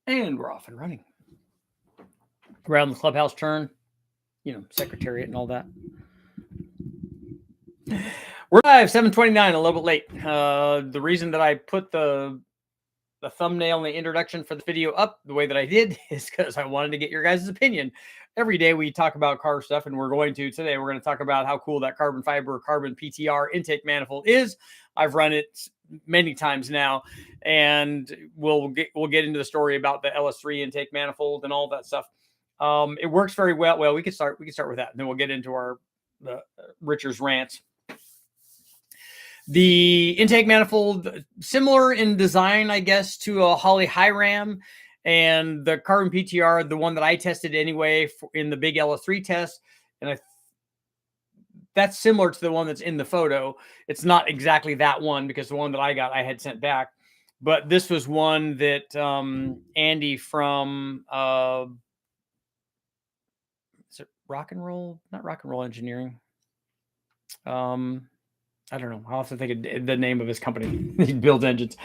And we're off and running. Around the clubhouse turn, secretariat and all that. We're live, 7:29, a little bit late. The reason that I put the thumbnail and the introduction for the video up the way that I did is because I wanted to get your guys' opinion. Every day we talk about car stuff, and we're going to talk about how cool that carbon fiber, carbon PTR intake manifold is. I've run it many times now, and we'll get into the story about the LS3 intake manifold and all that stuff. It works very well. Well, we can start with that, and then we'll get into the Richard's rants. The intake manifold, similar in design, I guess, to a Holley High Ram, and the carbon PTR, the one that I tested anyway in the big LS3 test, and that's similar to the one that's in the photo. It's not exactly that one because the one that I got, I had sent back, but this was one that Andy from is it Rock and Roll? Not Rock and Roll Engineering. I don't know. I'll have to think of the name of his company. He builds engines.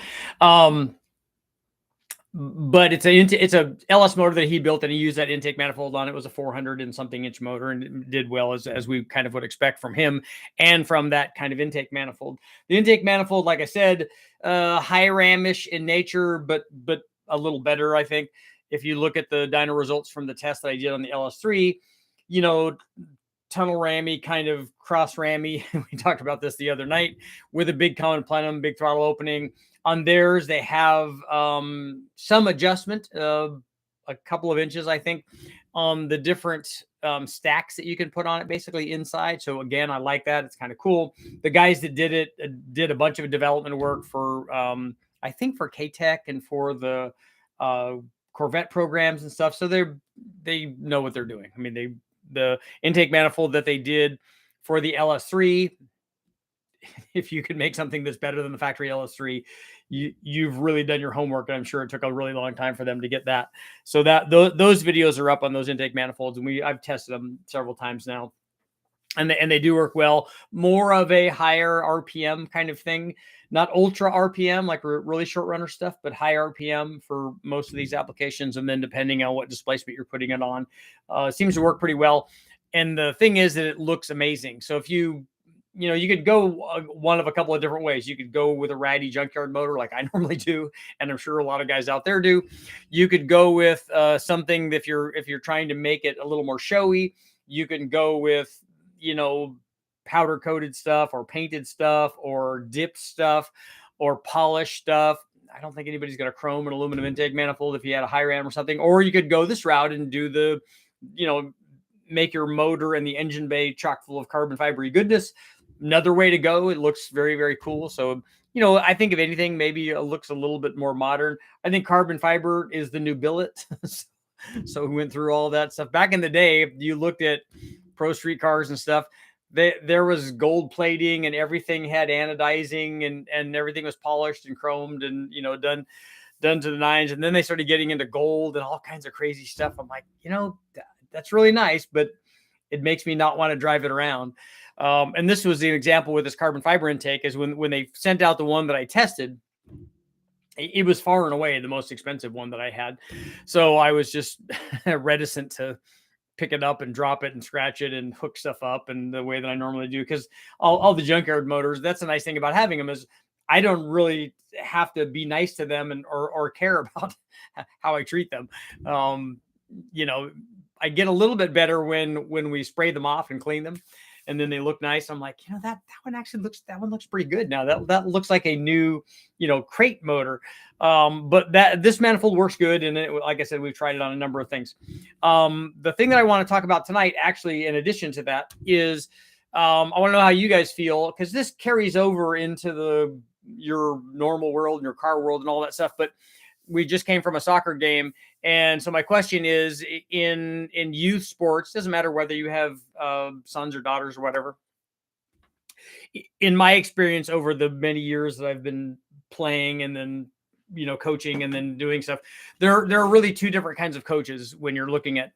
But it's a LS motor that he built, and he used that intake manifold on it. It was a 400 and something inch motor, and it did well as we kind of would expect from him and from that kind of intake manifold. The intake manifold, like I said, high ramish in nature, but a little better, I think. If you look at the dyno results from the test that I did on the LS3, tunnel rammy, kind of cross rammy. We talked about this the other night with a big common plenum, big throttle opening. On theirs, they have some adjustment, a couple of inches, I think, on the different stacks that you can put on it basically inside. So again, I like that. It's kind of cool. The guys that did it did a bunch of development work for, I think for K-Tech and for the Corvette programs and stuff. So they know what they're doing. I mean, the intake manifold that they did for the LS3, if you can make something that's better than the factory LS3, you've really done your homework. And I'm sure it took a really long time for them to get that. So those videos are up on those intake manifolds, and I've tested them several times now, and they do work well. More of a higher RPM kind of thing, not ultra RPM like really short runner stuff, but high RPM for most of these applications. And then depending on what displacement you're putting it on, it seems to work pretty well. And the thing is that it looks amazing. So if you could go one of a couple of different ways. You could go with a ratty junkyard motor like I normally do, and I'm sure a lot of guys out there do. You could go with something if you're trying to make it a little more showy. You can go with powder coated stuff or painted stuff or dipped stuff or polished stuff. I don't think anybody's got a chrome and aluminum intake manifold if you had a high ram or something. Or you could go this route and do the, make your motor and the engine bay chock full of carbon fibery goodness. Another way to go. It looks very, very cool. So, I think if anything, maybe it looks a little bit more modern. I think carbon fiber is the new billet. So we went through all that stuff. Back in the day, you looked at pro street cars and stuff, there was gold plating and everything had anodizing and everything was polished and chromed and, done to the nines. And then they started getting into gold and all kinds of crazy stuff. I'm like, that's really nice, but it makes me not want to drive it around. And this was an example with this carbon fiber intake is when they sent out the one that I tested, it was far and away the most expensive one that I had. So I was just reticent to pick it up and drop it and scratch it and hook stuff up and the way that I normally do. Because all the junkyard motors, that's the nice thing about having them is I don't really have to be nice to them or care about how I treat them. I get a little bit better when we spray them off and clean them, and then they look nice. I'm like, that one looks pretty good now. That looks like a new, crate motor. But this manifold works good. And like I said, we've tried it on a number of things. The thing that I want to talk about tonight, actually, in addition to that is, I want to know how you guys feel, because this carries over into your normal world and your car world and all that stuff. But we just came from a soccer game. And so my question is, in youth sports, doesn't matter whether you have sons or daughters or whatever. In my experience over the many years that I've been playing and then, coaching and then doing stuff, there are really two different kinds of coaches when you're looking at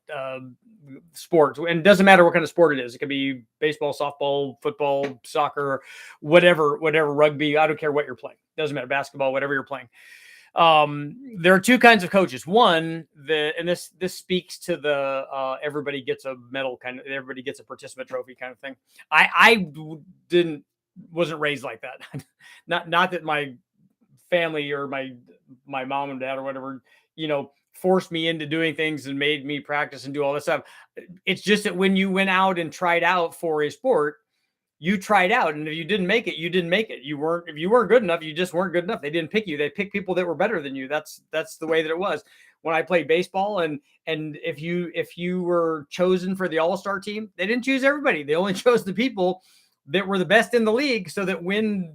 sports. And it doesn't matter what kind of sport it is. It could be baseball, softball, football, soccer, whatever, rugby. I don't care what you're playing. It doesn't matter, basketball, whatever you're playing. There are two kinds of coaches. One, and this speaks to the everybody gets a medal kind of, everybody gets a participant trophy kind of thing. I didn't wasn't raised like that. Not that my family or my mom and dad or whatever, forced me into doing things and made me practice and do all this stuff. It's just that when you went out and tried out for a sport, you tried out, and if you didn't make it, you didn't make it. If you weren't good enough, you just weren't good enough. They didn't pick you. They picked people that were better than you. That's the way that it was when I played baseball. And if you were chosen for the all-star team, they didn't choose everybody. They only chose the people that were the best in the league, so that when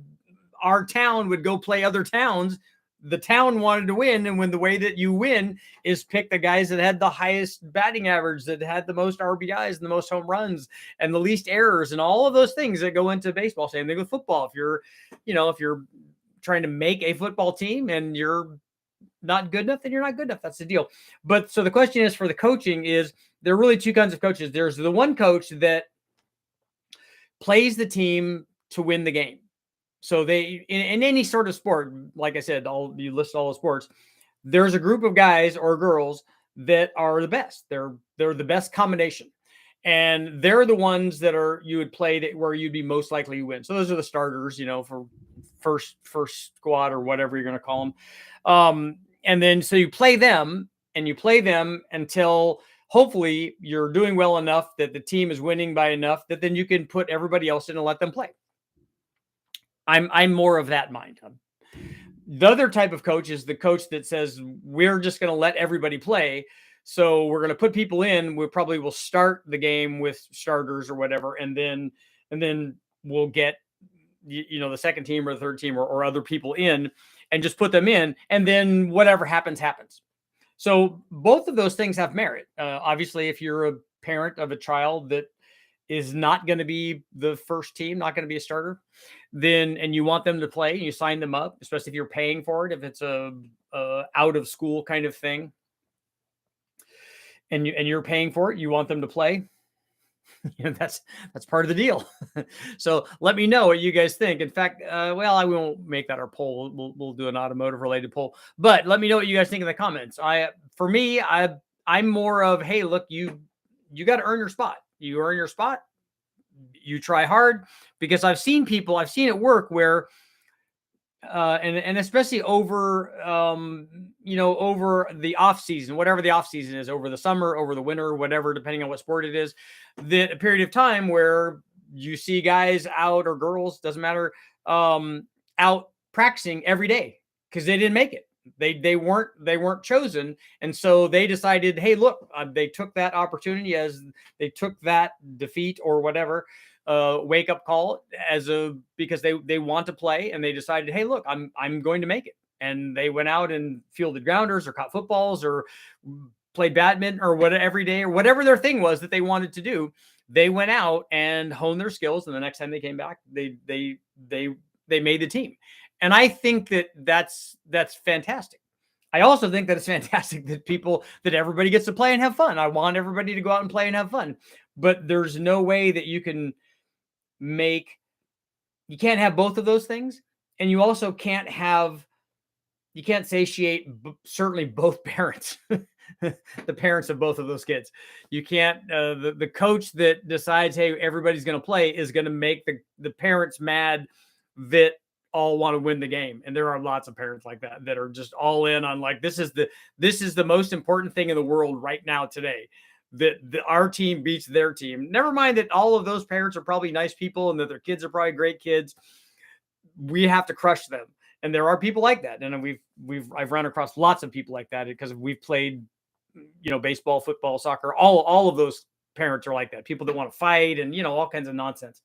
our town would go play other towns, the town wanted to win. And when the way that you win is pick the guys that had the highest batting average, that had the most RBIs and the most home runs and the least errors and all of those things that go into baseball. Same thing with football. If you're trying to make a football team and you're not good enough, then you're not good enough. That's the deal. But so the question is, for the coaching, is there are really two kinds of coaches. There's the one coach that plays the team to win the game. So they, in any sort of sport, like I said, you list all the sports, there's a group of guys or girls that are the best. They're the best combination. And they're the ones that you would play that where you'd be most likely to win. So those are the starters, for first squad or whatever you're going to call them. And then, so you play them until hopefully you're doing well enough that the team is winning by enough that then you can put everybody else in and let them play. I'm more of that mind. The other type of coach is the coach that says, we're just going to let everybody play. So we're going to put people in. We probably will start the game with starters or whatever. And then we'll get, the second team or the third team or other people in and just put them in. And then whatever happens, happens. So both of those things have merit. Obviously, if you're a parent of a child that is not going to be the first team, not going to be a starter, and you want them to play, and you sign them up, especially if you're paying for it, if it's a out of school kind of thing, and you're paying for it, you want them to play. That's part of the deal. So let me know what you guys think. In fact, I won't make that our poll. We'll do an automotive related poll, but let me know what you guys think in the comments. I'm more of, hey, look, you got to earn your spot. You earn your spot. You try hard, because I've seen it work where, and especially over, over the off season, whatever the off season is, over the summer, over the winter, whatever, depending on what sport it is, that a period of time where you see guys out, or girls, doesn't matter, out practicing every day because they didn't make it. They weren't chosen. And so they decided, hey, look, they took that opportunity, as they took that defeat or whatever, wake up call because they want to play, and they decided, hey, look, I'm going to make it. And they went out and fielded grounders or caught footballs or played badminton or whatever every day, or whatever their thing was that they wanted to do. They went out and honed their skills. And the next time they came back, they made the team. And I think that's fantastic. I also think that it's fantastic that everybody gets to play and have fun. I want everybody to go out and play and have fun, but there's no way that you can't have both of those things. And you also can't satiate certainly both parents, the parents of both of those kids. You can't, the coach that decides, hey, everybody's going to play, is going to make the parents mad that all want to win the game. And there are lots of parents like that are just all in on, like, this is the most important thing in the world right now today, that our team beats their team. Never mind that all of those parents are probably nice people and that their kids are probably great kids. We have to crush them. And there are people like that. And I've run across lots of people like that because we've played, baseball, football, soccer, all of those parents are like that. People that want to fight and, all kinds of nonsense.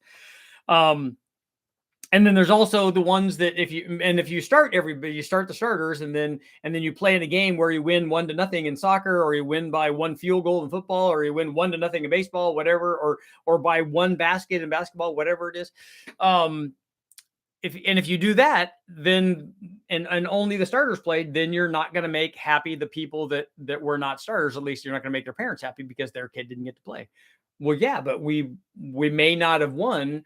And then there's also the ones that if you start everybody, you start the starters, and then you play in a game where you win 1-0 in soccer, or you win by 1 field goal in football, or you win 1-0 in baseball, whatever, or by 1 basket in basketball, whatever it is. If you do that, then and only the starters played, then you're not going to make happy the people that were not starters. At least you're not going to make their parents happy because their kid didn't get to play. Well, yeah, but we may not have won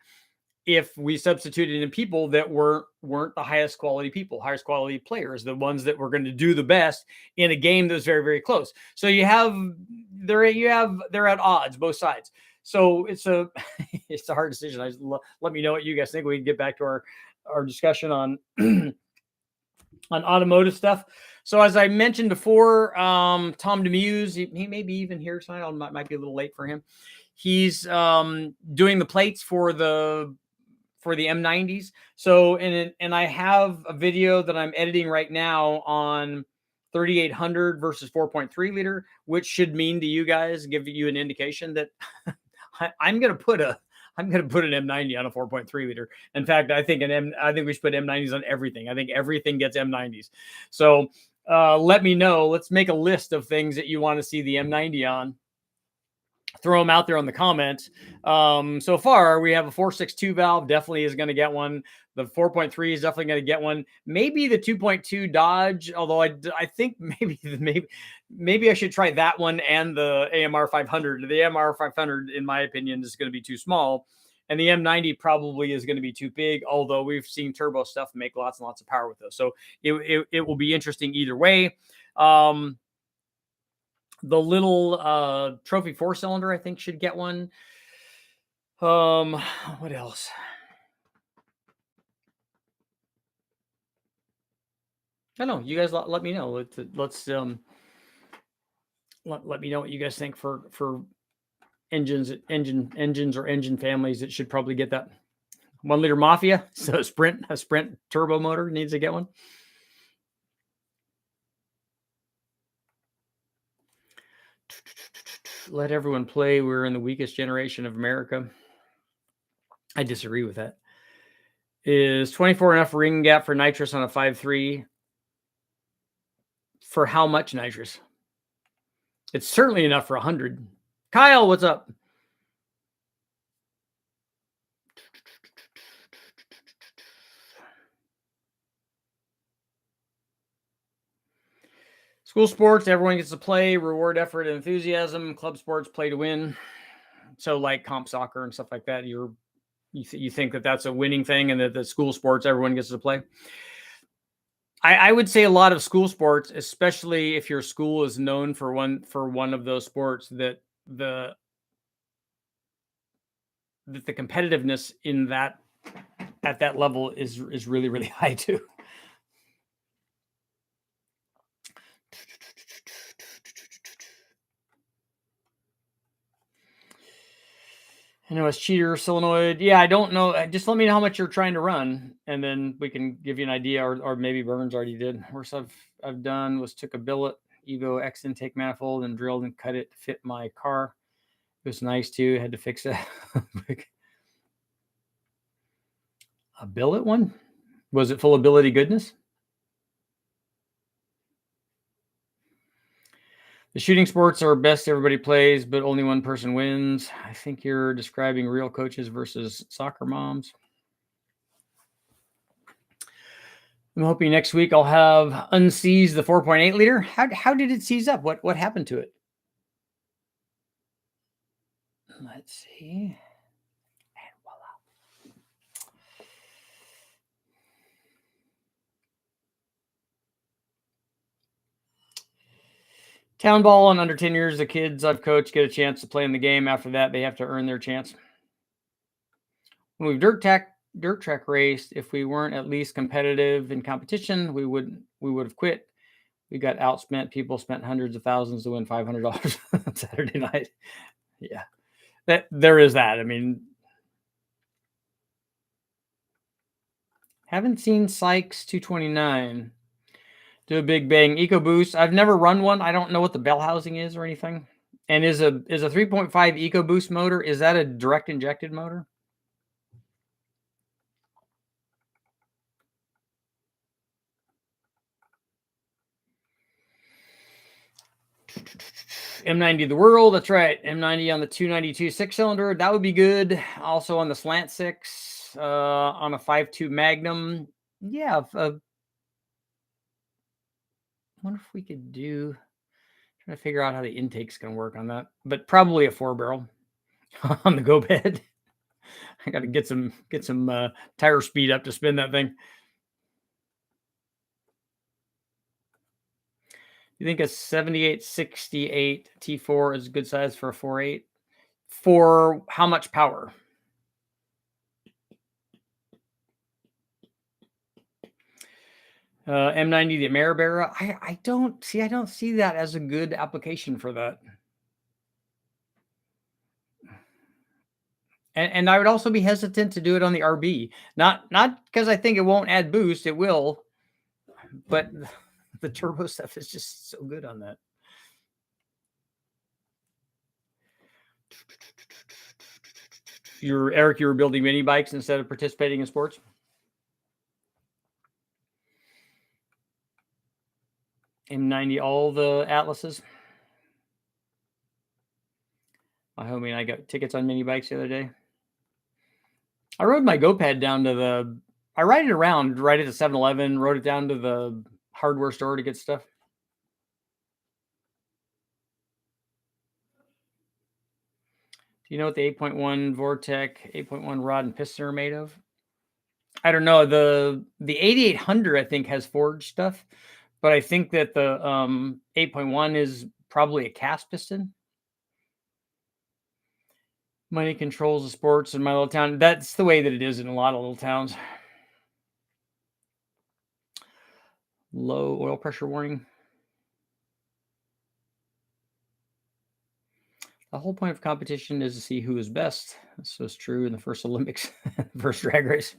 if we substituted in people that weren't the highest quality people, highest quality players, the ones that were going to do the best in a game that was very, very close. So they're at odds, both sides. So it's a it's a hard decision. Let me know what you guys think. We can get back to our discussion on on automotive stuff. So as I mentioned before, Tom Demuse, he may be even here tonight. Might be a little late for him. He's doing the plates for the M90s. So and I have a video that I'm editing right now on 3800 versus 4.3 liter, which should mean to you guys, give you an indication that I'm going to put an M90 on a 4.3 liter. In fact, I think we should put M90s on everything. I think everything gets M90s. So let me know. Let's make a list of things that you want to see the M90 on. Throw them out there on the comments. So far, we have a 4.62 valve. Definitely is going to get one. The 4.3 is definitely going to get one. Maybe the 2.2 Dodge, although I think maybe I should try that one and the AMR 500. The AMR 500, in my opinion, is going to be too small. And the M90 probably is going to be too big, although we've seen turbo stuff make lots and lots of power with those. So it will be interesting either way. The little trophy 4-cylinder, I think, should get one. What else? I don't know. You guys let me know. Let's let me know what you guys think for engines or engine families that should probably get that 1 liter Mafia. So a sprint turbo motor needs to get one. Let everyone play. We're in the weakest generation of America. I disagree with that. Is 24 enough ring gap for nitrous on a 5.3? For how much nitrous? It's certainly enough for 100. Kyle, what's up? School sports, everyone gets to play. Reward effort and enthusiasm. Club sports, play to win. So like comp soccer and stuff like that, you think that that's a winning thing, and that the school sports, everyone gets to play. I would say a lot of school sports, especially if your school is known for one of those sports, that the competitiveness in that at that level is really, really high too. I know it's cheater solenoid. Yeah, I don't know. Just let me know how much you're trying to run, and then we can give you an idea. Or maybe Burns already did. Worst I've done was took a billet Evo X intake manifold and drilled and cut it to fit my car. It was nice too. Had to fix it. A billet one? Was it full of billety goodness? The shooting sports are best everybody plays, but only one person wins. I think you're describing real coaches versus soccer moms. I'm hoping next week I'll have unseized the 4.8 liter. How did it seize up? What happened to it? Let's see. And voila. Town ball in under 10 years, the kids I've coached get a chance to play in the game. After that, they have to earn their chance. When we've dirt track raced, if we weren't at least competitive in competition, we would have quit. We got outspent. People spent hundreds of thousands to win $500 on Saturday night. Yeah, there is that. I mean, haven't seen Sykes 229 do a big bang EcoBoost. I've never run one. I don't know what the bell housing is or anything. And is a 3.5 EcoBoost motor, is that a direct injected motor? M90 the world. That's right. M90 on the 292 6-cylinder. That would be good. Also on the slant 6, on a 5.2 Magnum. Yeah. I wonder if we could trying to figure out how the intake's going to work on that, but probably a 4-barrel on the go bed. I got to get some tire speed up to spin that thing. You think a 7868 T4 is a good size for a 4.8? For how much power? M90, the Maribera. I don't see that as a good application for that. And I would also be hesitant to do it on the RB. Not because I think it won't add boost. It will, but the turbo stuff is just so good on that. Eric, you were building mini bikes instead of participating in sports? M90, all the Atlases. My homie and I got tickets on mini bikes the other day. I rode my GoPad down to I ride it around right at the 7-Eleven, rode it down to the hardware store to get stuff. Do you know what the 8.1 Vortec 8.1 rod and piston are made of? I don't know. The 8800 I think has forged stuff, but I think that the 8.1 is probably a cast piston. Money controls the sports in my little town. That's the way that it is in a lot of little towns. Low oil pressure warning. The whole point of competition is to see who is best. This was true in the first Olympics, first drag race.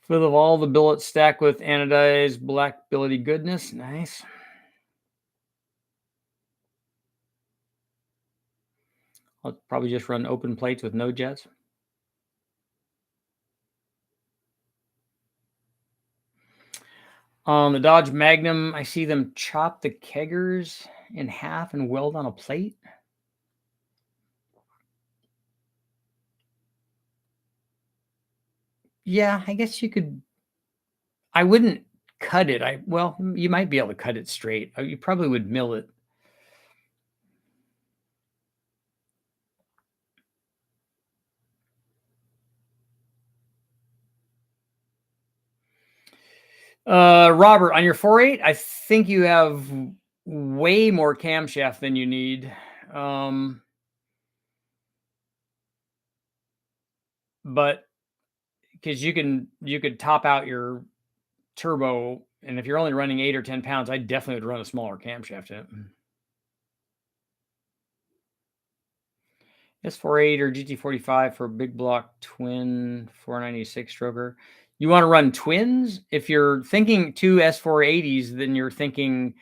Full of all the billets stacked with anodized black billety goodness. Nice. I'll probably just run open plates with no jets. On the Dodge Magnum, I see them chop the keggers in half and weld on a plate. Yeah, I guess you could. I wouldn't cut it. Well, you might be able to cut it straight. You probably would mill it. Robert, on your 4.8, I think you have way more camshaft than you need. But because you could top out your turbo, and if you're only running 8 or 10 pounds, I definitely would run a smaller camshaft in it. S48 or GT45 for a big block twin 496 stroker. You want to run twins? If you're thinking two S480s, then you're thinking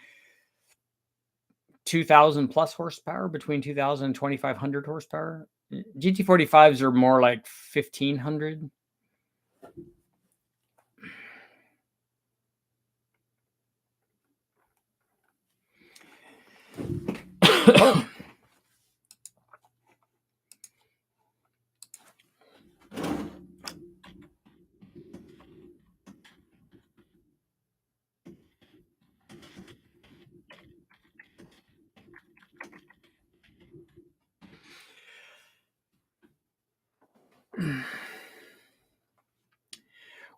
2,000 plus horsepower, between 2,000 and 2,500 horsepower. GT45s are more like 1,500.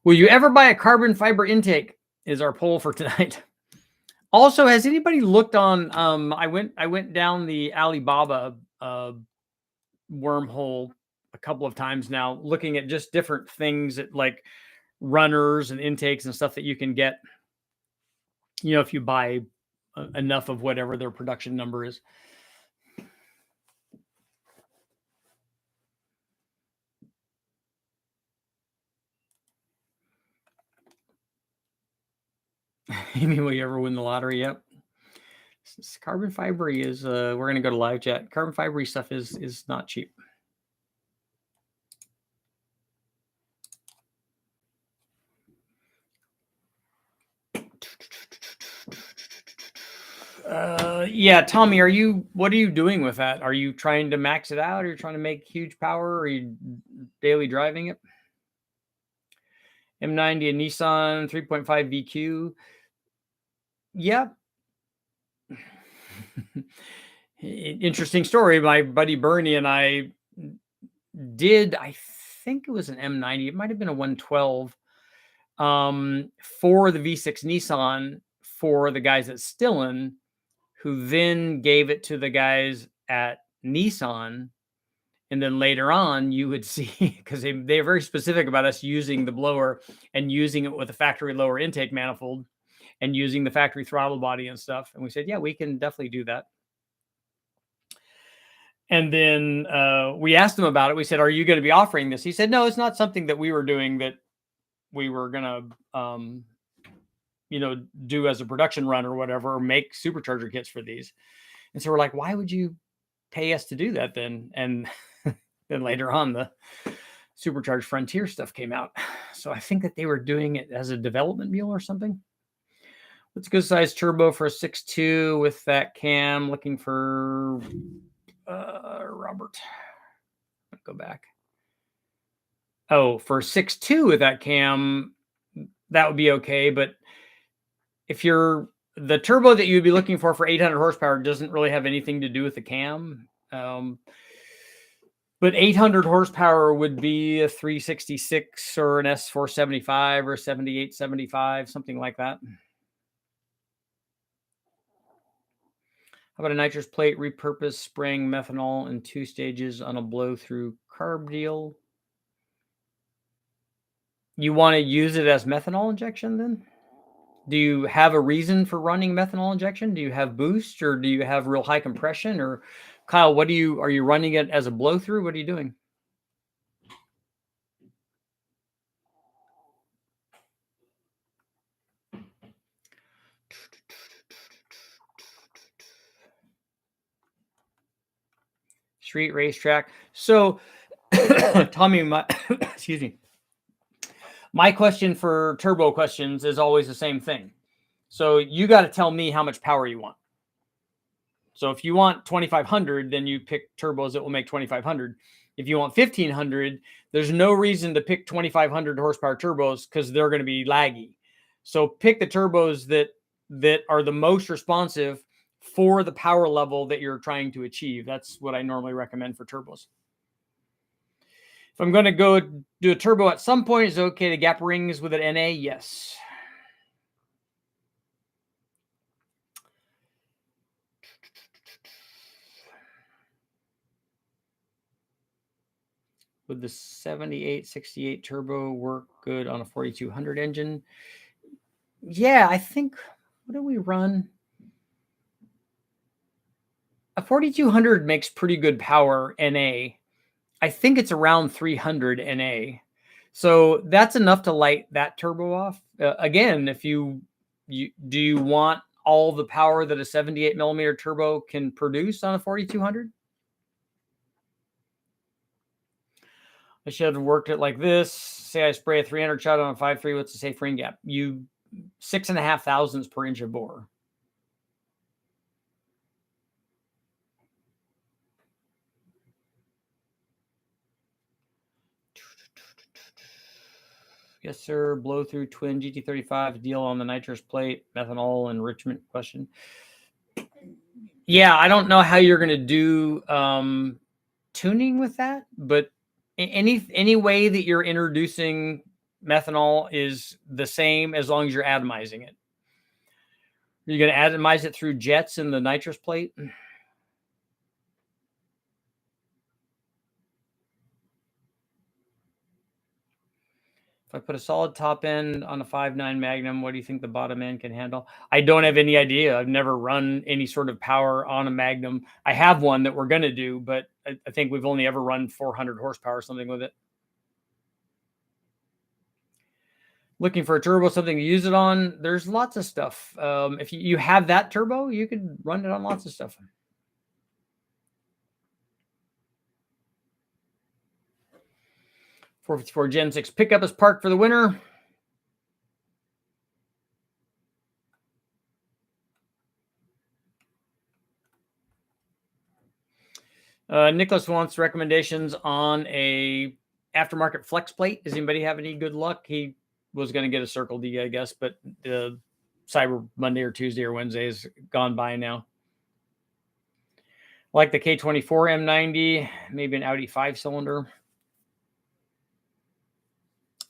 Will you ever buy a carbon fiber intake? Is our poll for tonight. Also, has anybody looked on? I went down the Alibaba wormhole a couple of times now, looking at just different things at like runners and intakes and stuff that you can get. You know, if you buy enough of whatever their production number is. You mean, will you ever win the lottery? Yep. Carbon fibery is we're going to go to live chat. Carbon fibery stuff is not cheap. Yeah, Tommy, what are you doing with that? Are you trying to max it out? Are you trying to make huge power? Are you daily driving it? M90 and Nissan 3.5 VQ. Yep. Interesting story. My buddy Bernie and I did, I think it was an M90. It might have been a 112 for the V6 Nissan for the guys at Stillen, who then gave it to the guys at Nissan. And then later on, you would see, because they're very specific about us using the blower and using it with a factory lower intake manifold and using the factory throttle body and stuff. And we said, yeah, we can definitely do that. And then we asked him about it. We said, are you going to be offering this? He said, no, it's not something that we were doing that we were going to, do as a production run or whatever, or make supercharger kits for these. And so we're like, why would you pay us to do that then? And then later on, the Supercharged Frontier stuff came out. So I think that they were doing it as a development mule or something. What's a good size turbo for a 6.2 with that cam? Looking for Robert. Go back. Oh, for 6.2 with that cam, that would be okay. But if the turbo that you'd be looking for 800 horsepower doesn't really have anything to do with the cam. But 800 horsepower would be a 366 or an S475 or 7875, something like that. How about a nitrous plate, repurposed spraying methanol in 2 stages on a blow-through carb deal? You want to use it as methanol injection then? Do you have a reason for running methanol injection? Do you have boost, or do you have real high compression? Or Kyle, are you running it as a blow-through? What are you doing? Street racetrack. So Tommy, excuse me. My question for turbo questions is always the same thing. So you got to tell me how much power you want. So if you want 2,500, then you pick turbos that will make 2,500. If you want 1,500, there's no reason to pick 2,500 horsepower turbos because they're going to be laggy. So pick the turbos that are the most responsive for the power level that you're trying to achieve. That's what I normally recommend for turbos. If I'm going to go do a turbo at some point, is it okay to gap rings with an NA? Yes. Would the 7868 turbo work good on a 4200 engine? Yeah, I think, what do we run? A 4200 makes pretty good power NA. I think it's around 300 NA. So that's enough to light that turbo off. Again, if do you want all the power that a 78 millimeter turbo can produce on a 4200? I should have worked it like this. Say I spray a 300 shot on a 5.3. What's the safe ring gap? 6.5 thousandths per inch of bore. Yes, sir. Blow through twin GT35 deal on the nitrous plate, methanol enrichment question. Yeah, I don't know how you're going to do tuning with that, but any way that you're introducing methanol is the same as long as you're atomizing it. You're going to atomize it through jets in the nitrous plate. If I put a solid top end on a 5.9 Magnum, what do you think the bottom end can handle? I don't have any idea. I've never run any sort of power on a Magnum. I have one that we're going to do, but I think we've only ever run 400 horsepower or something with it. Looking for a turbo, something to use it on. There's lots of stuff. If you have that turbo, you could run it on lots of stuff. 454 Gen 6 pickup is parked for the winter. Nicholas wants recommendations on a aftermarket flex plate. Does anybody have any good luck? He was going to get a Circle D, I guess, but Cyber Monday or Tuesday or Wednesday is gone by now. Like the K24 M90, maybe an Audi 5-cylinder.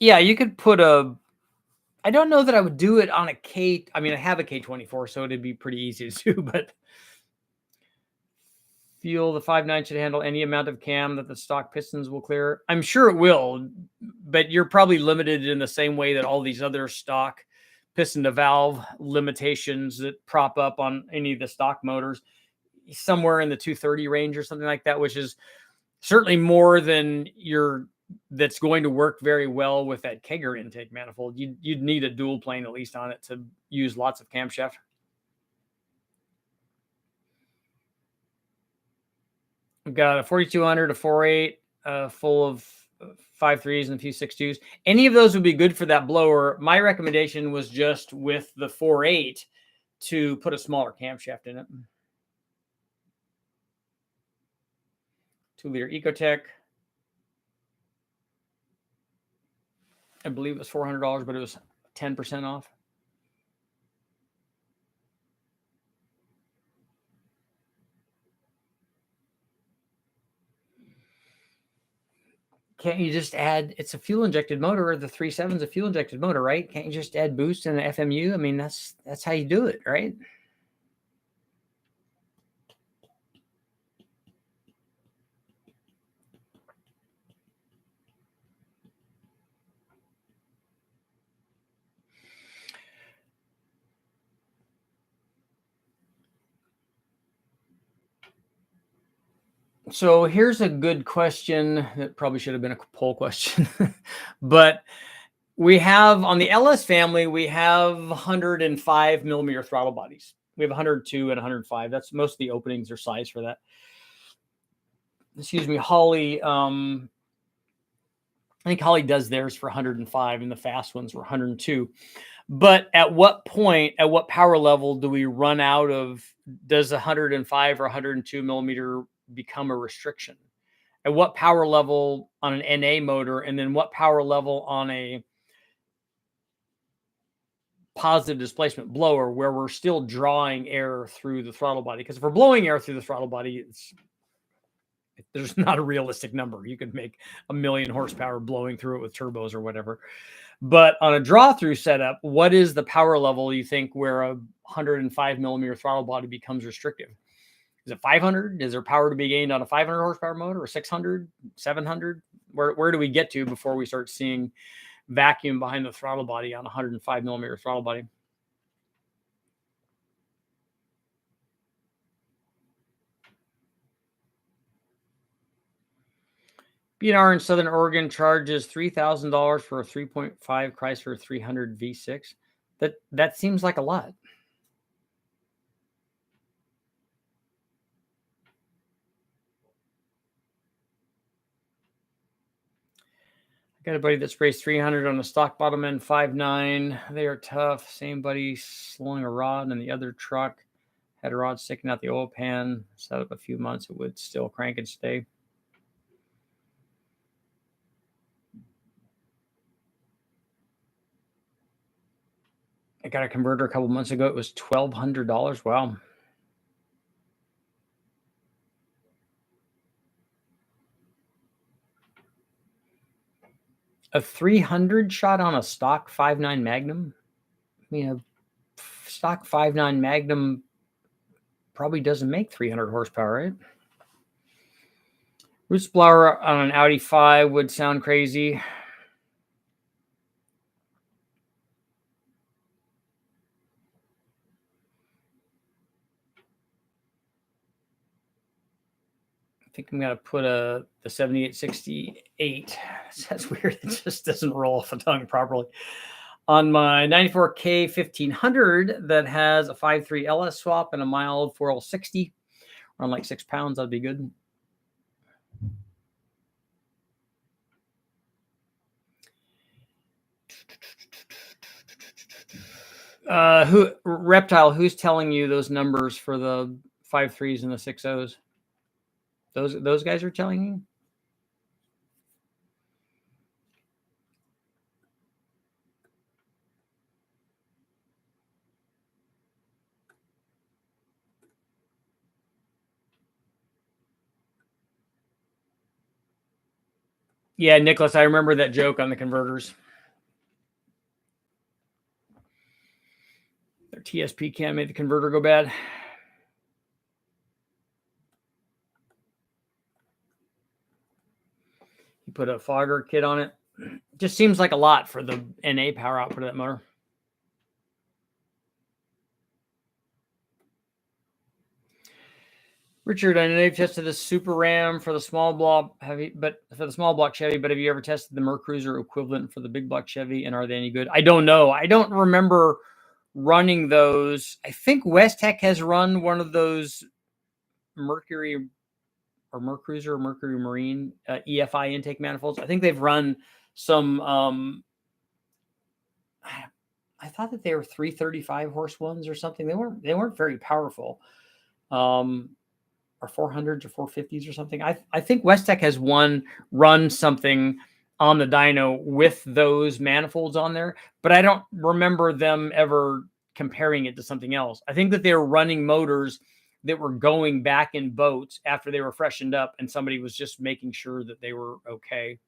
Yeah, you could put a I don't know that I would do it on a K. I mean, I have a K24, so it'd be pretty easy to do, but feel the 5.9 should handle any amount of cam that the stock pistons will clear. I'm sure it will, but you're probably limited in the same way that all these other stock piston to valve limitations that prop up on any of the stock motors, somewhere in the 230 range or something like that, which is certainly more than that's going to work very well with that Kegger intake manifold. You'd need a dual plane at least on it to use lots of camshaft. We've got a 4200, a 48, full of 5.3s and a few 6.2s. Any of those would be good for that blower. My recommendation was just with the 4.8 to put a smaller camshaft in it. 2-liter Ecotech. I believe it was $400, but it was 10% off. Can't you just add, it's a fuel injected motor, the 3.7's a fuel injected motor, right? Can't you just add boost and an FMU? I mean, that's how you do it, right? So here's a good question that probably should have been a poll question, but we have on the LS family, we have 105 millimeter throttle bodies. We have 102 and 105. That's most of the openings are size for that. Excuse me, Holly. I think Holly does theirs for 105, and the fast ones were 102. But at what point, at what power level do we run out of? Does 105 or 102 millimeter become a restriction? At what power level on an NA motor, and then what power level on a positive displacement blower where we're still drawing air through the throttle body? Because if we're blowing air through the throttle body, there's not a realistic number. You could make 1,000,000 horsepower blowing through it with turbos or whatever. But on a draw through setup, what is the power level you think where a 105 millimeter throttle body becomes restrictive? Is it 500? Is there power to be gained on a 500 horsepower motor, or 600, 700? Where do we get to before we start seeing vacuum behind the throttle body on a 105 millimeter throttle body? B&R in Southern Oregon charges $3,000 for a 3.5 Chrysler 300 V6. That seems like a lot. Got a buddy that sprays 300 on the stock bottom end 5.9. They are tough. Same buddy slowing a rod in the other truck. Had a rod sticking out the oil pan. Set up a few months. It would still crank and stay. I got a converter a couple months ago. It was $1,200. Wow. A 300 shot on a stock 5.9 Magnum. I mean, a stock 5.9 Magnum probably doesn't make 300 horsepower, right? Roots blower on an Audi 5 would sound crazy. I think I'm gonna put the 7868. That's weird. It just doesn't roll off the tongue properly. On my 94K 1500 that has a 5.3 LS swap and a mild 4L60, around like 6 pounds, that'd be good. Reptile, who's telling you those numbers for the 5.3s and the 6.0s? Those guys are telling you? Yeah, Nicholas, I remember that joke on the converters. Their TSP cam made the converter go bad. You put a fogger kit on it. Just seems like a lot for the NA power output of that motor. Richard, I know you've tested the Super Ram for the small block Chevy, but have you ever tested the Mercruiser equivalent for the big block Chevy, and are they any good? I don't know. I don't remember running those. I think West Tech has run one of those Mercury or Mercruiser or Mercury Marine EFI intake manifolds. I think they've run some. I thought that they were 335 horse ones or something. They weren't very powerful. Or 400s or 450s or something. I think West Tech has run something on the dyno with those manifolds on there, but I don't remember them ever comparing it to something else. I think that they were running motors that were going back in boats after they were freshened up, and somebody was just making sure that they were okay.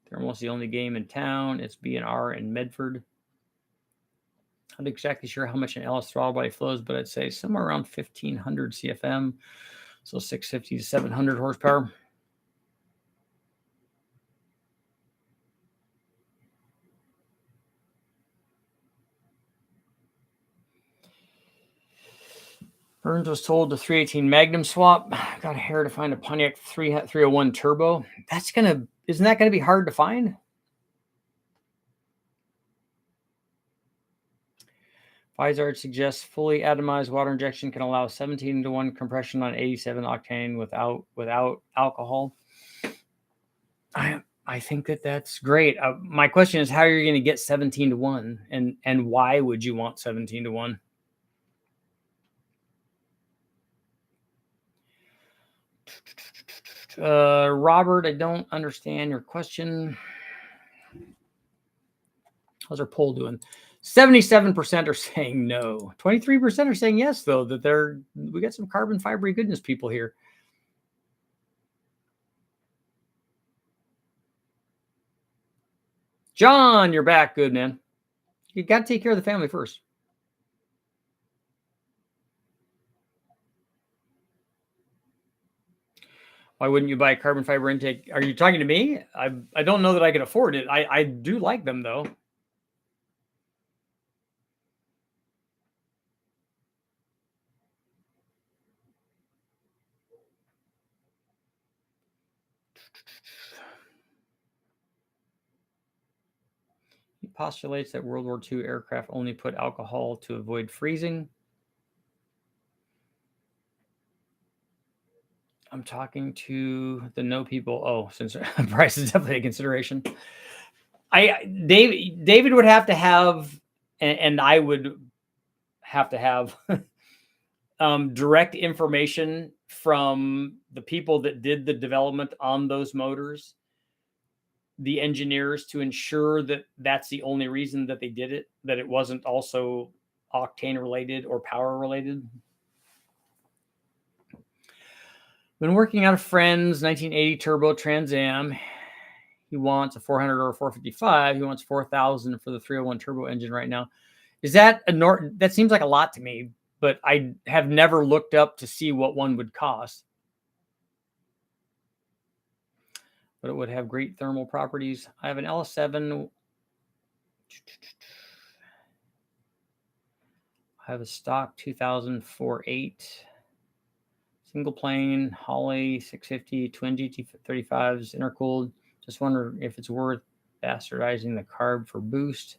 They're almost the only game in town. It's B&R in Medford. I'm not exactly sure how much an LS throttle body flows, but I'd say somewhere around 1500 CFM. So 650 to 700 horsepower. Burns was told the 318 Magnum swap. Got a hair to find a Pontiac 301 turbo. Isn't that gonna be hard to find? Fizard suggests fully atomized water injection can allow 17-to-1 compression on 87 octane without alcohol. I think that's great. My question is, how are you going to get 17-to-1, and why would you want 17-to-1? Robert, I don't understand your question. How's our poll doing? 77% are saying no. 23% are saying yes, though, that we got some carbon fibery goodness people here. John, you're back. Good, man. You got to take care of the family first. Why wouldn't you buy a carbon fiber intake? Are you talking to me? I don't know that I can afford it. I do like them, though. He postulates that World War II aircraft only put alcohol to avoid freezing. I'm talking to the no people. Oh, since price is definitely a consideration. David would have to have, and I would have to have direct information from the people that did the development on those motors, the engineers, to ensure that that's the only reason that they did it, that it wasn't also octane related or power related. Been working out a friend's 1980 turbo Trans Am. He wants a 400 or a 455. He wants 4,000 for the 301 turbo engine right now. Is that that seems like a lot to me, but I have never looked up to see what one would cost. But it would have great thermal properties. I have an LS7. I have a stock 2004-8 single plane Holly 650 twin GT35s intercooled. Just wonder if it's worth bastardizing the carb for boost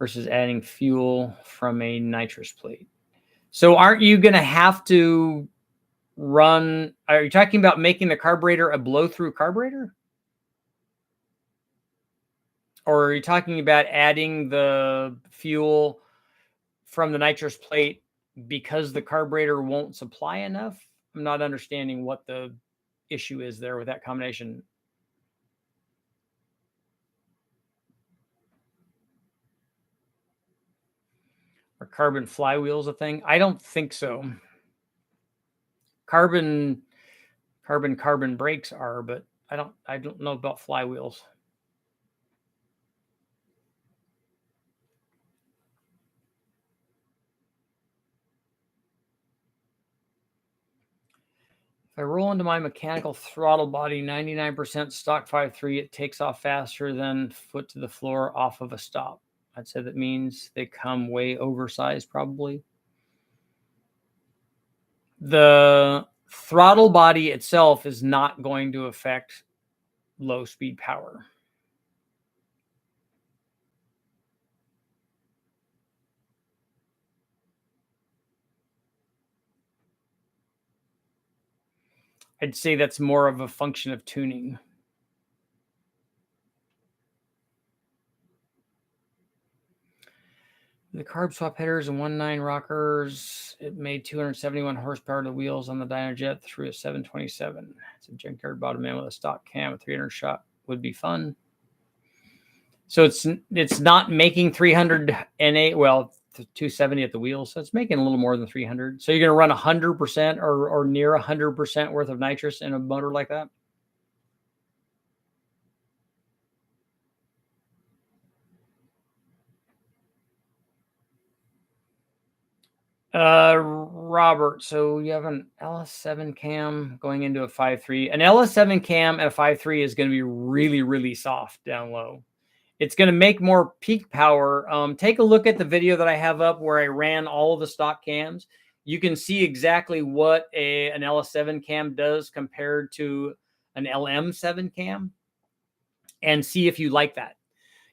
versus adding fuel from a nitrous plate. So aren't you going to have to run? Are you talking about making the carburetor a blow-through carburetor? Or are you talking about adding the fuel from the nitrous plate because the carburetor won't supply enough? I'm not understanding what the issue is there with that combination. Are carbon flywheels a thing? I don't think so. Carbon brakes are, but I don't know about flywheels. If I roll into my mechanical throttle body, 99% stock 5.3, it takes off faster than foot to the floor off of a stop. I'd say that means they come way oversized, probably. The throttle body itself is not going to affect low speed power. I'd say that's more of a function of tuning. The carb swap headers and 1.9 rockers, it made 271 horsepower to the wheels on the Dynajet through a 727. It's a junkyard bottom end with a stock cam. A 300 shot would be fun. So it's not making 300 NA, well, 270 at the wheels. So it's making a little more than 300. So you're going to run 100% or near 100% worth of nitrous in a motor like that? Robert, so you have an LS7 cam going into a 5.3. An LS7 cam and a 5.3 is going to be really, really soft down low. It's going to make more peak power. Take a look at the video that I have up where I ran all of the stock cams. You can see exactly what an LS7 cam does compared to an LM7 cam and see if you like that.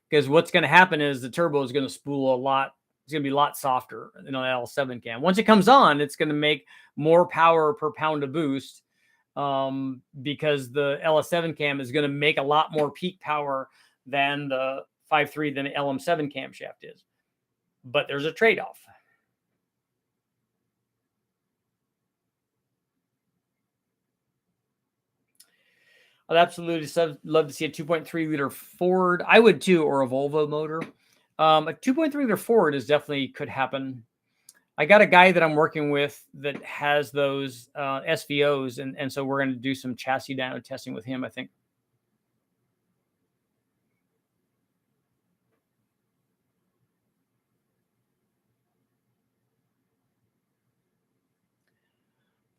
Because what's going to happen is the turbo is going to spool a lot. It's going to be a lot softer than an L7 cam. Once it comes on, it's going to make more power per pound of boost because the LS7 cam is going to make a lot more peak power than the 5.3 than an LM7 camshaft is. But there's a trade-off. I'd absolutely love to see a 2.3 liter Ford. I would too, or a Volvo motor. A 2.3 liter Ford is definitely could happen. I got a guy that I'm working with that has those SVOs, and so we're going to do some chassis dyno testing with him, I think.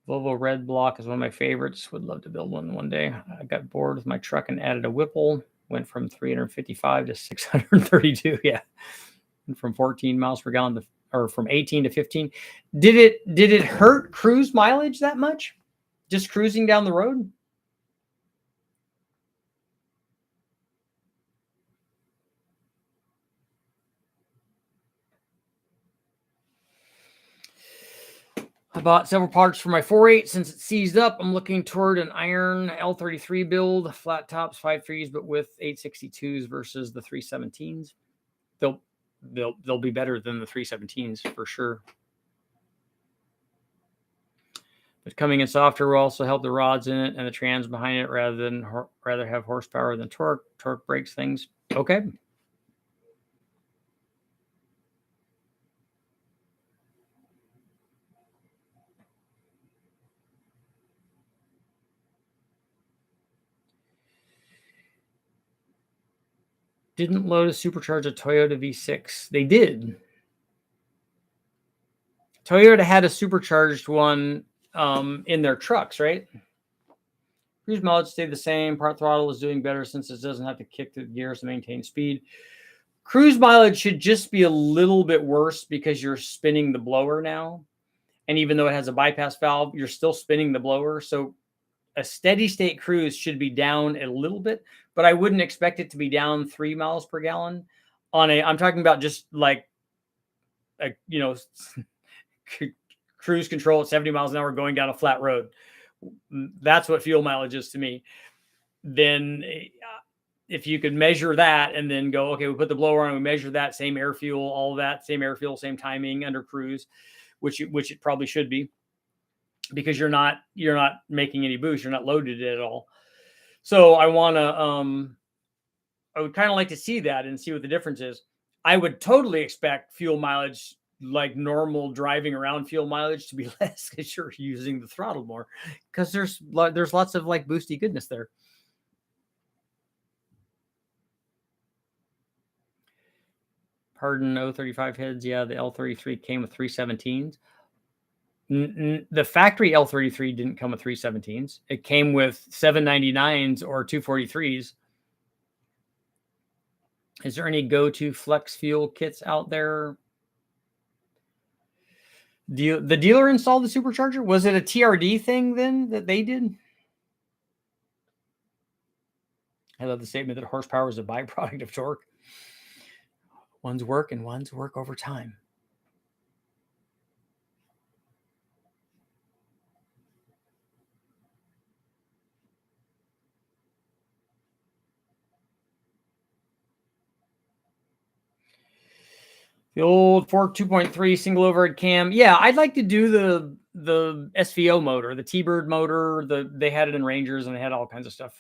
Volvo Red Block is one of my favorites. Would love to build one day. I got bored with my truck and added a Whipple. Went from 355 to 632. Yeah, and from 14 miles per gallon or from 18 to 15. Did it hurt cruise mileage that much? Just cruising down the road? I bought several parts for my 4.8 since it seized up. I'm looking toward an iron L33 build, flat tops, 5.3s, but with 862s versus the 317s. They'll be better than the 317s for sure. But coming in softer will also help the rods in it and the trans behind it rather have horsepower than torque. Torque breaks things. Okay. Didn't Lotus supercharge a Toyota V6? They did. Toyota had a supercharged one in their trucks, right? Cruise mileage stayed the same. Part throttle is doing better since it doesn't have to kick the gears to maintain speed. Cruise mileage should just be a little bit worse because you're spinning the blower now. And even though it has a bypass valve, you're still spinning the blower. So a steady state cruise should be down a little bit, but I wouldn't expect it to be down 3 miles per gallon I'm talking about just like, cruise control at 70 miles an hour going down a flat road. That's what fuel mileage is to me. Then if you could measure that and then go, okay, we put the blower on, we measure that, same air fuel, all of that, same air fuel, same timing under cruise, which it probably should be. because you're not making any boost. You're not loaded it at all. So I want to I would kind of like to see that and see what the difference is. I would totally expect fuel mileage, like normal driving around fuel mileage, to be less because you're using the throttle more. Because there's lots of like boosty goodness there. Pardon, 035 heads. Yeah, the L33 came with 317s. The factory L33 didn't come with 317s. It came with 799s or 243s. Is there any go-to flex fuel kits out there? The dealer installed the supercharger? Was it a TRD thing then that they did? I love the statement that horsepower is a byproduct of torque. One's work and one's work over time. The old Fork 2.3 single overhead cam. Yeah, I'd like to do the SVO motor, the T-Bird motor. They had it in Rangers and they had all kinds of stuff.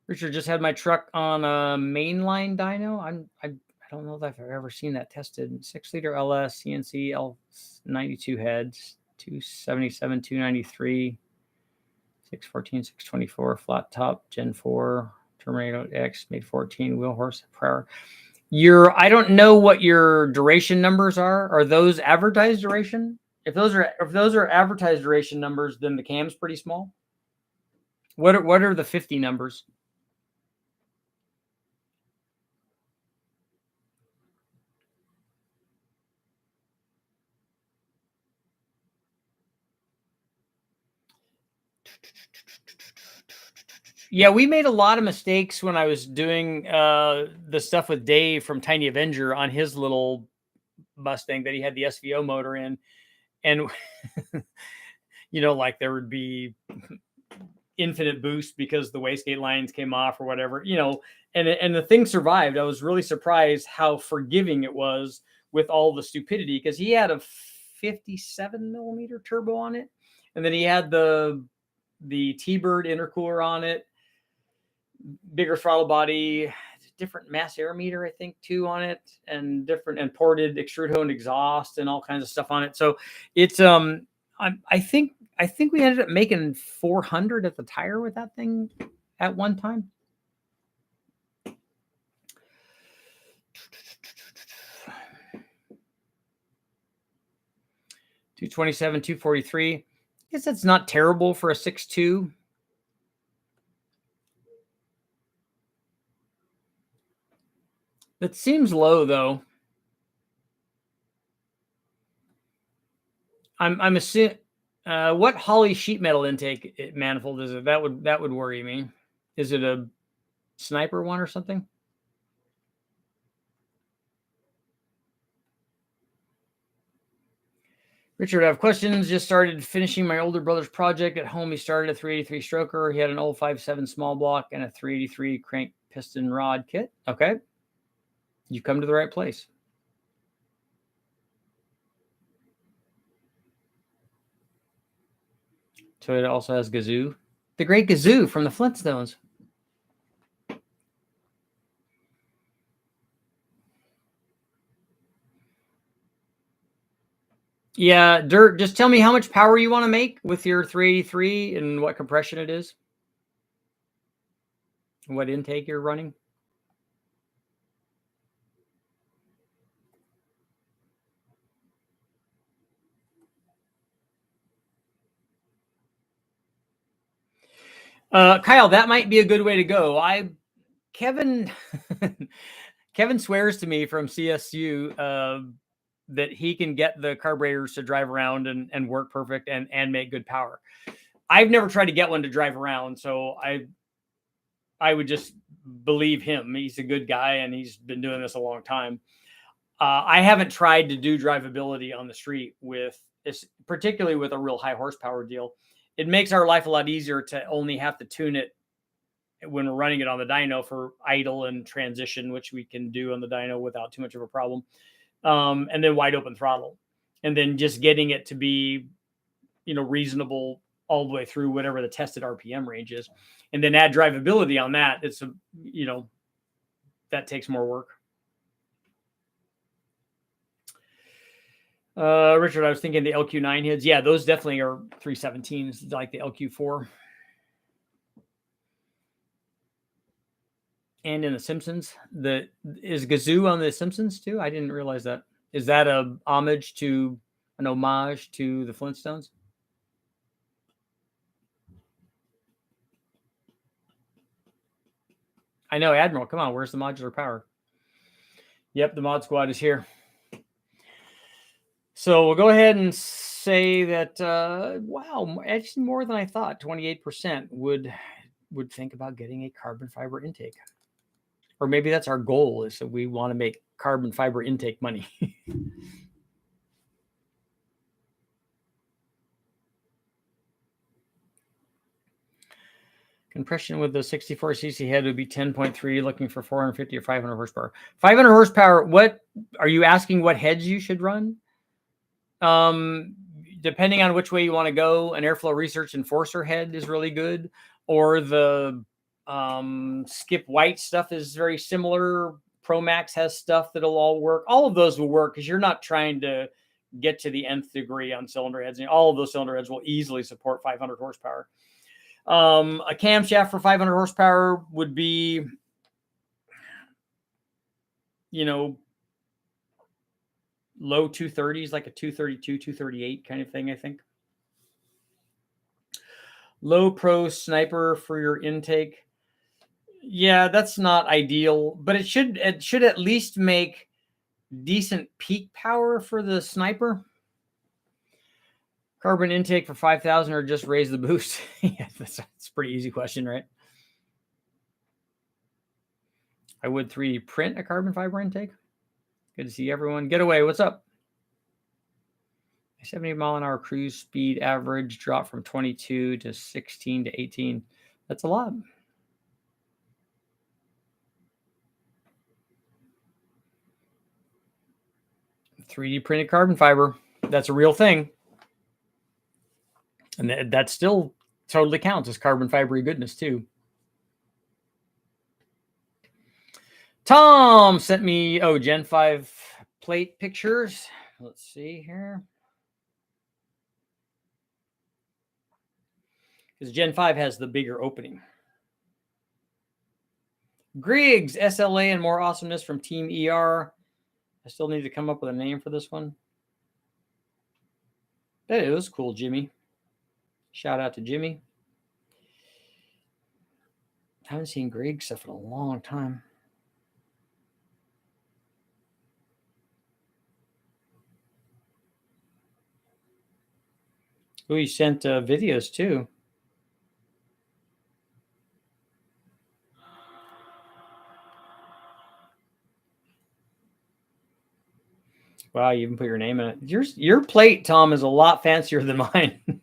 Richard, just had my truck on a mainline dyno. I don't know that I've ever seen that tested. 6-liter LS, CNC L92 heads, 277, 293, 614, 624, flat top, Gen 4, Terminator X, made 14, wheel horsepower. I don't know what your duration numbers are. Are those advertised duration? If those are advertised duration numbers, then the cam's pretty small. What are the 50 numbers? Yeah, we made a lot of mistakes when I was doing the stuff with Dave from Tiny Avenger on his little Mustang that he had the SVO motor in. And, like there would be infinite boost because the wastegate lines came off or whatever, and the thing survived. I was really surprised how forgiving it was with all the stupidity because he had a 57 millimeter turbo on it. And then he had the T-Bird intercooler on it, bigger throttle body, different mass air meter, I think, too, on it, and different and ported extrude honed exhaust and all kinds of stuff on it. So it's I think we ended up making 400 at the tire with that thing at one time. $227, $243. I guess that's not terrible for a 6.2. That seems low, though. I'm assuming. What Holley sheet metal intake manifold is it? That would worry me. Is it a Sniper one or something? Richard, I have questions. Just started finishing my older brother's project at home. He started a 383 stroker. He had an old 5.7 small block and a 383 crank piston rod kit. Okay. You come to the right place. Toyota also has Gazoo. The great Gazoo from the Flintstones. Yeah, Dirt, just tell me how much power you want to make with your 383 and what compression it is. What intake you're running. Kyle, that might be a good way to go. Kevin swears to me from CSU that he can get the carburetors to drive around and work perfect and make good power. I've never tried to get one to drive around, so I would just believe him. He's a good guy and he's been doing this a long time. I haven't tried to do drivability on the street particularly with a real high horsepower deal. It makes our life a lot easier to only have to tune it when we're running it on the dyno for idle and transition, which we can do on the dyno without too much of a problem. And then wide open throttle. and then just getting it to be, reasonable all the way through whatever the tested RPM range is, and then add drivability on that. It's that takes more work. Richard, I was thinking the LQ9 heads. Yeah, those definitely are 317s, like the LQ4. And in the Simpsons, is Gazoo on the Simpsons too? I didn't realize that. Is that an homage to the Flintstones? I know, Admiral. Come on, where's the modular power? Yep, the mod squad is here. So we'll go ahead and say that wow, actually more than I thought. 28% would think about getting a carbon fiber intake, or maybe that's our goal, is that we want to make carbon fiber intake money. Compression with the 64cc head would be 10.3, looking for 450 or 500 horsepower. 500 horsepower, what are you asking, what heads you should run? Depending on which way you want to go, an airflow research enforcer head is really good, or the Skip White stuff is very similar. Promax has stuff that'll all work. All of those will work because you're not trying to get to the nth degree on cylinder heads. And all of those cylinder heads will easily support 500 horsepower. A camshaft for 500 horsepower would be, low 230s, like a 232, 238 kind of thing, I think. Low pro sniper for your intake. Yeah, that's not ideal, but it should at least make decent peak power for the sniper. Carbon intake for 5,000 or just raise the boost? Yeah, that's a pretty easy question, right? I would 3D print a carbon fiber intake. Good to see everyone. Getaway, what's up? 70-mile-an-hour cruise speed average dropped from 22 to 16 to 18. That's a lot. .3D printed carbon fiber. That's a real thing. And that still totally counts as carbon fibery goodness too. Tom sent me, Gen 5 plate pictures. Let's see here. Because Gen 5 has the bigger opening. Griggs, SLA, and more awesomeness from Team ER. I still need to come up with a name for this one. That is cool, Jimmy. Shout out to Jimmy. I haven't seen Griggs stuff in a long time. Oh, he sent videos too. Wow, you even put your name in it. Your plate, Tom, is a lot fancier than mine.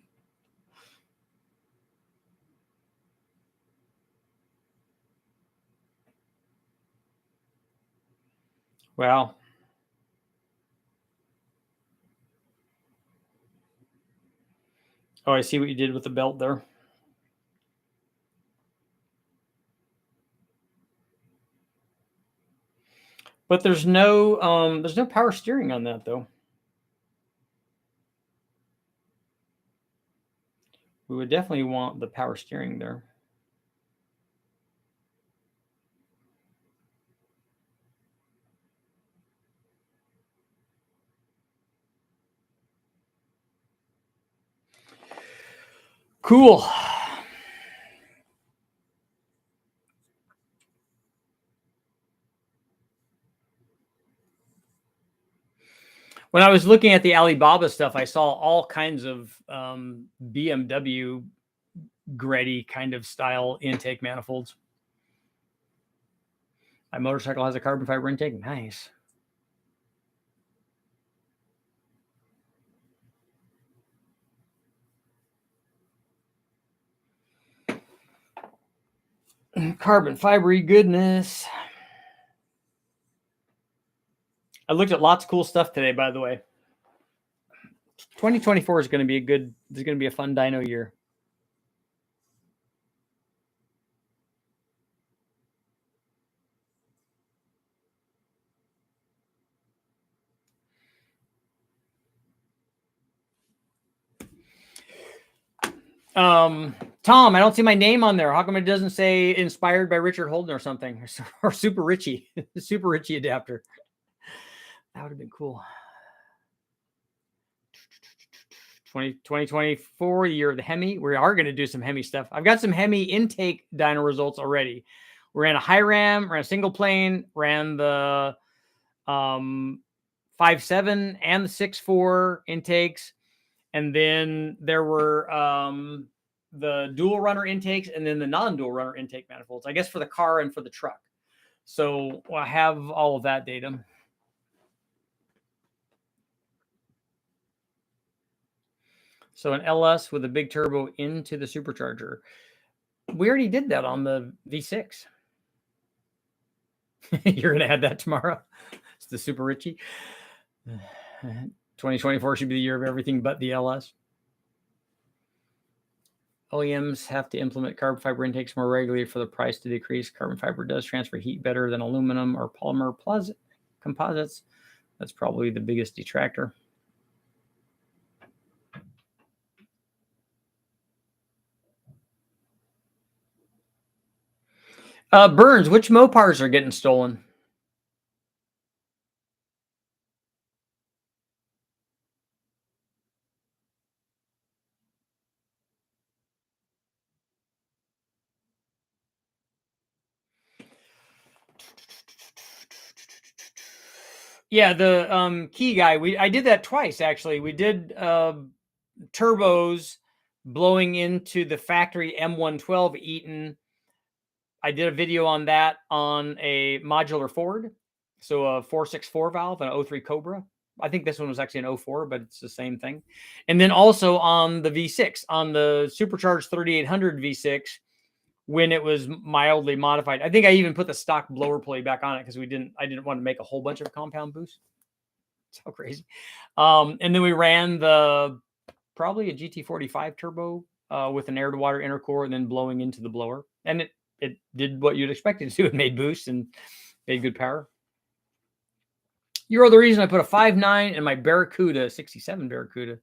Wow. Oh, I see what you did with the belt there. But there's no power steering on that though. We would definitely want the power steering there. Cool. When I was looking at the Alibaba stuff, I saw all kinds of BMW Gretty kind of style intake manifolds. My motorcycle has a carbon fiber intake. Nice. Carbon fibery goodness. I looked at lots of cool stuff today, by the way. 2024 is going to be there's going to be a fun dyno year. Tom, I don't see my name on there. How come it doesn't say inspired by Richard Holden or something, or Super Richie, Super Richie adapter? That would have been cool. 2024, the year of the Hemi. We are going to do some Hemi stuff. I've got some Hemi intake dyno results already. We ran a high ram, ran a single plane, ran the 5.7 and the 6.4 intakes. And then there were the dual runner intakes and then the non-dual runner intake manifolds, I guess, for the car and for the truck. So I have all of that data. So an LS with a big turbo into the supercharger. We already did that on the V6. You're going to add that tomorrow? It's the Super Richie. 2024 should be the year of everything but the LS. OEMs have to implement carbon fiber intakes more regularly for the price to decrease. Carbon fiber does transfer heat better than aluminum or polymer composites. That's probably the biggest detractor. Burns, which Mopars are getting stolen? Yeah, the key guy. I did that twice actually. We did turbos blowing into the factory M112 Eaton. I did a video on that on a modular Ford, so a 464 valve and an 03 Cobra. I think this one was actually an 04, but it's the same thing. And then also on the V6, on the supercharged 3800 V6, when it was mildly modified. I think I even put the stock blower plate back on it because I didn't want to make a whole bunch of compound boosts. So crazy. And then we ran probably a GT45 turbo with an air to water intercore and then blowing into the blower. And it did what you'd expect it to do. It made boost and made good power. You're the reason I put a 5.9 in my Barracuda, 67 Barracuda.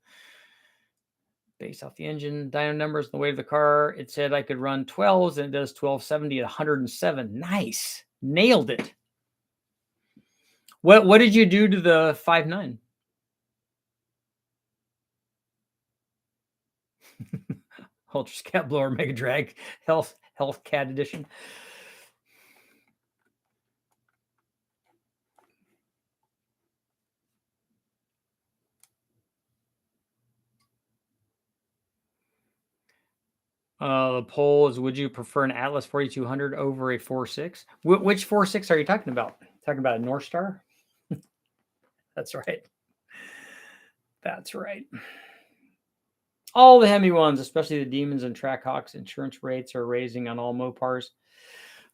Based off the engine dyno numbers and the weight of the car, it said I could run 12s and it does 1270 at 107. Nice. Nailed it. What did you do to the 5.9? Ultra Scat Blower Mega Drag Health Cat Edition. The poll is: would you prefer an Atlas 4200 over a 4.6? Which 4.6 are you talking about? Talking about a North Star? That's right. That's right. All the Hemi ones, especially the Demons and Trackhawks, insurance rates are raising on all Mopars,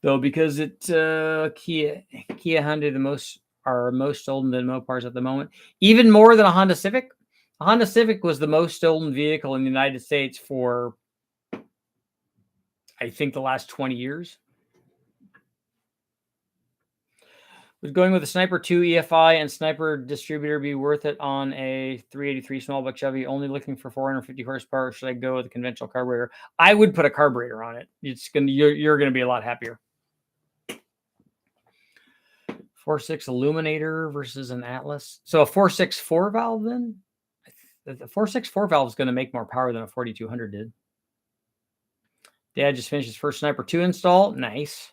though, because Kia Hyundai are most stolen than Mopars at the moment, even more than a Honda Civic. A Honda Civic was the most stolen vehicle in the United States for, I think, the last 20 years. Would going with a Sniper 2 EFI and Sniper distributor be worth it on a 383 small block Chevy? Only looking for 450 horsepower. Should I go with a conventional carburetor? I would put a carburetor on it. You're gonna be a lot happier. 4.6 Illuminator versus an Atlas. So a 4.6 4 valve then? The 4.6 4 valve is going to make more power than a 4200 did. Dad just finished his first Sniper 2 install. Nice.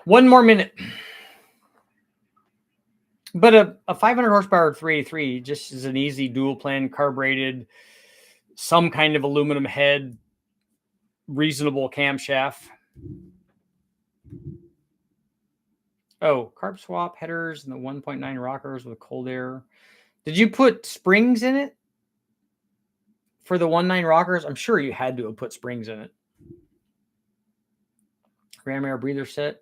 One more minute. But a 500 horsepower 383 just is an easy dual plan, carbureted, some kind of aluminum head, reasonable camshaft. Oh, carb swap headers and the 1.9 rockers with cold air. Did you put springs in it for the 1.9 rockers? I'm sure you had to have put springs in it. ram air breather set.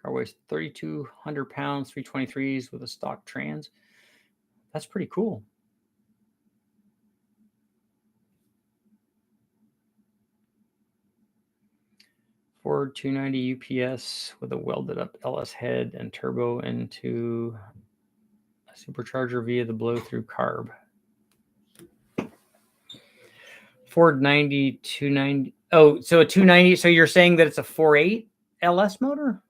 Car weighs 3,200 pounds, 323s with a stock trans. That's pretty cool. Ford 290 UPS with a welded up LS head and turbo into a supercharger via the blow through carb. Ford 90 290. Oh, so a 290. So you're saying that it's a 4.8 LS motor?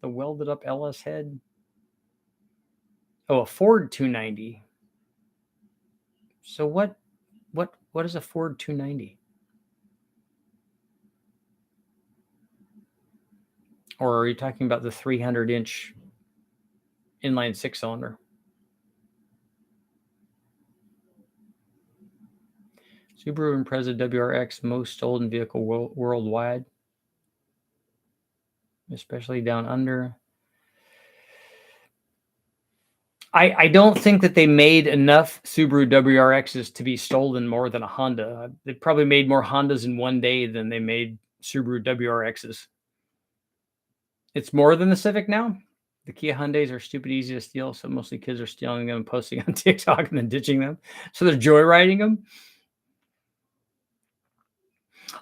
The welded up LS head. Oh, a Ford 290. So what is a Ford 290? Or are you talking about the 300-inch inline six-cylinder? Subaru Impreza WRX, most stolen vehicle worldwide, especially down under. I don't think that they made enough Subaru WRXs to be stolen more than a Honda. They probably made more Hondas in one day than they made Subaru WRXs. It's more than the Civic now. The Kia Hyundais are stupid easy to steal, so mostly kids are stealing them and posting on TikTok and then ditching them. So they're joyriding them.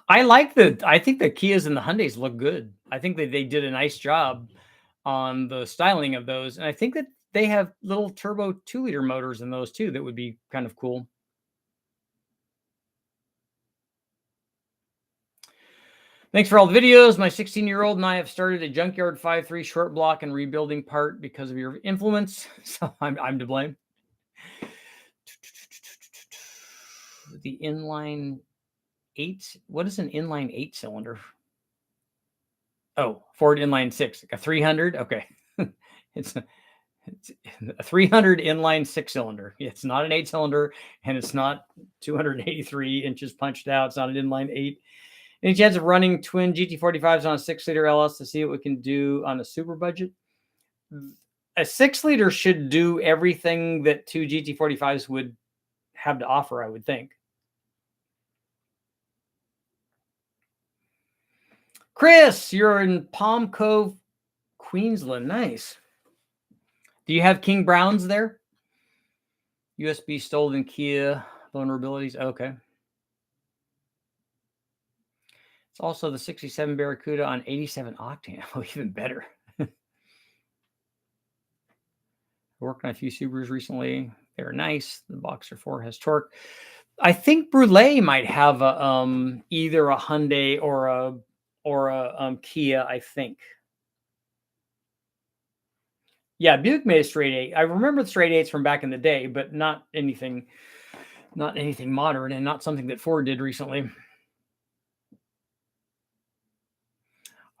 I think the Kias and the Hyundais look good. I think that they did a nice job on the styling of those. And I think that they have little turbo 2-liter motors in those too that would be kind of cool. Thanks for all the videos. My 16-year-old and I have started a Junkyard 5.3 short block and rebuilding part because of your influence. So I'm to blame. The inline 8. What is an inline 8-cylinder? Oh, Ford inline 6, like a 300. Okay. It's a 300 inline 6-cylinder. It's not an 8-cylinder, and it's not 283 inches punched out. It's not an inline 8. Any chance of running twin GT45s on a 6-liter LS to see what we can do on a super budget? A 6-liter should do everything that two GT45s would have to offer, I would think. Chris, you're in Palm Cove, Queensland. Nice. Do you have King Browns there? USB stolen Kia vulnerabilities. Okay. It's also the 67 Barracuda on 87 octane. Oh, even better. I worked on a few Subarus recently. They're nice. The Boxer 4 has torque. I think Brule might have either a Hyundai or a Kia, I think. Yeah, Buick made a straight 8. I remember the straight 8s from back in the day, but not anything modern and not something that Ford did recently.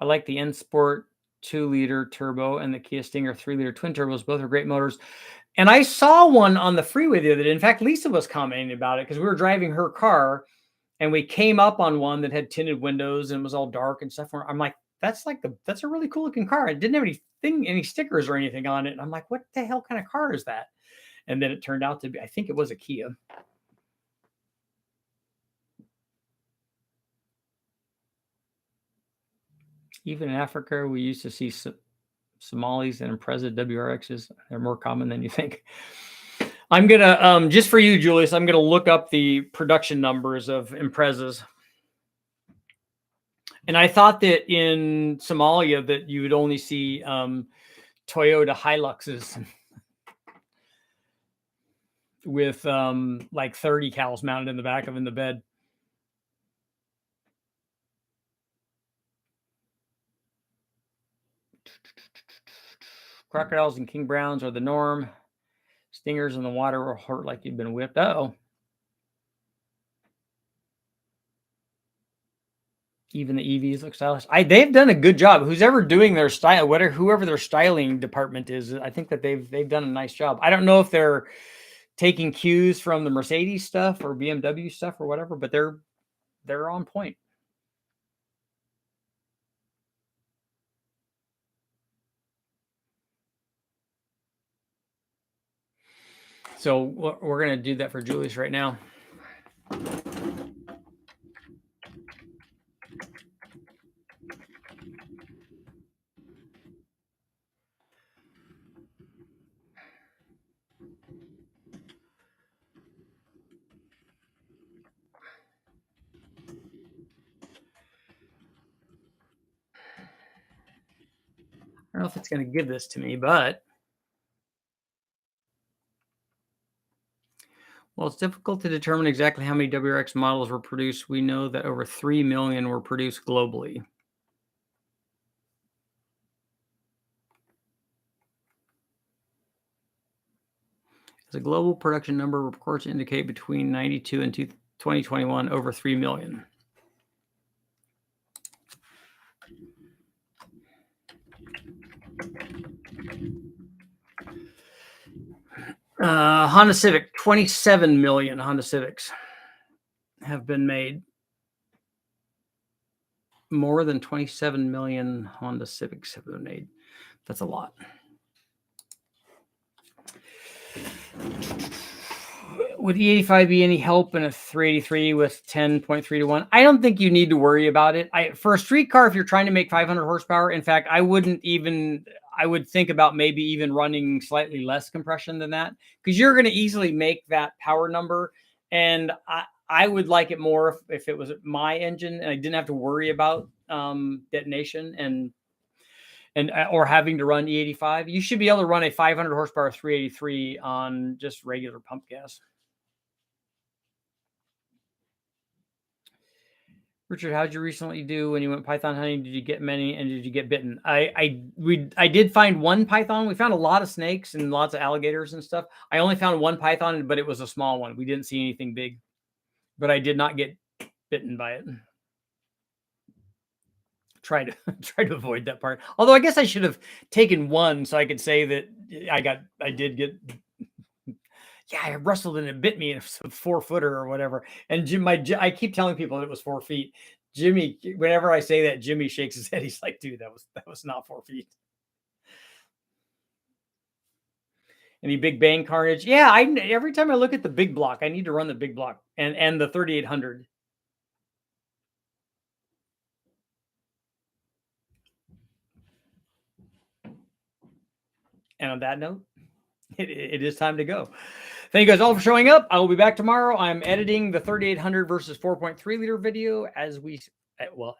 I like the N Sport 2-liter turbo and the Kia Stinger 3-liter twin turbos. Both are great motors. And I saw one on the freeway the other day. In fact, Lisa was commenting about it because we were driving her car and we came up on one that had tinted windows and was all dark and stuff. I'm like, that's a really cool looking car. It didn't have any stickers or anything on it. And I'm like, what the hell kind of car is that? And then it turned out to be, I think it was a Kia. Even in Africa, we used to see Somalis and Impreza WRXs. They're more common than you think. I'm going to, just for you, Julius, I'm going to look up the production numbers of Imprezas. And I thought that in Somalia that you would only see Toyota Hiluxes with like 30 cals mounted in the back of in the bed. Crocodiles and King Browns are the norm. Stingers in the water will hurt like you've been whipped. Uh-oh. Even the EVs look stylish. They've done a good job. Who's ever doing their style, whoever their styling department is, I think that they've done a nice job. I don't know if they're taking cues from the Mercedes stuff or BMW stuff or whatever, but they're on point. So we're going to do that for Julius right now. don't know if it's going to give this to me, but well, it's difficult to determine exactly how many WRX models were produced. We know that over 3 million were produced globally. The global production number reports indicate between 92 and 2021 over 3 million. Honda Civic, 27 million Honda Civics have been made. More than 27 million Honda Civics have been made. That's a lot. Would E85 be any help in a 383 with 10.3 to 1? I don't think you need to worry about it. For a street car, if you're trying to make 500 horsepower, in fact, I would think about maybe even running slightly less compression than that, because you're going to easily make that power number. And I would like it more if it was my engine and I didn't have to worry about detonation and or having to run E85. You should be able to run a 500 horsepower 383 on just regular pump gas. Richard, how'd you recently do when you went python hunting? Did you get many and did you get bitten? I did find one python. We found a lot of snakes and lots of alligators and stuff. I only found one python, but it was a small one. We didn't see anything big, but I did not get bitten by it. Try to avoid that part. Although I guess I should have taken one so I could say that I did get. Yeah, I wrestled and it bit me, and it was a 4-footer or whatever. And I keep telling people it was 4 feet. Jimmy, whenever I say that, Jimmy shakes his head. He's like, "Dude, that was not 4 feet." Any big bang carnage? Yeah, every time I look at the big block, I need to run the big block and the 3800. And on that note, it is time to go. Thank you guys all for showing up. I will be back tomorrow. I'm editing the 3800 versus 4.3 liter video as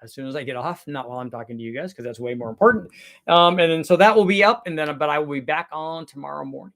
soon as I get off, not while I'm talking to you guys, because that's way more important. And then so that will be up, but I will be back on tomorrow morning.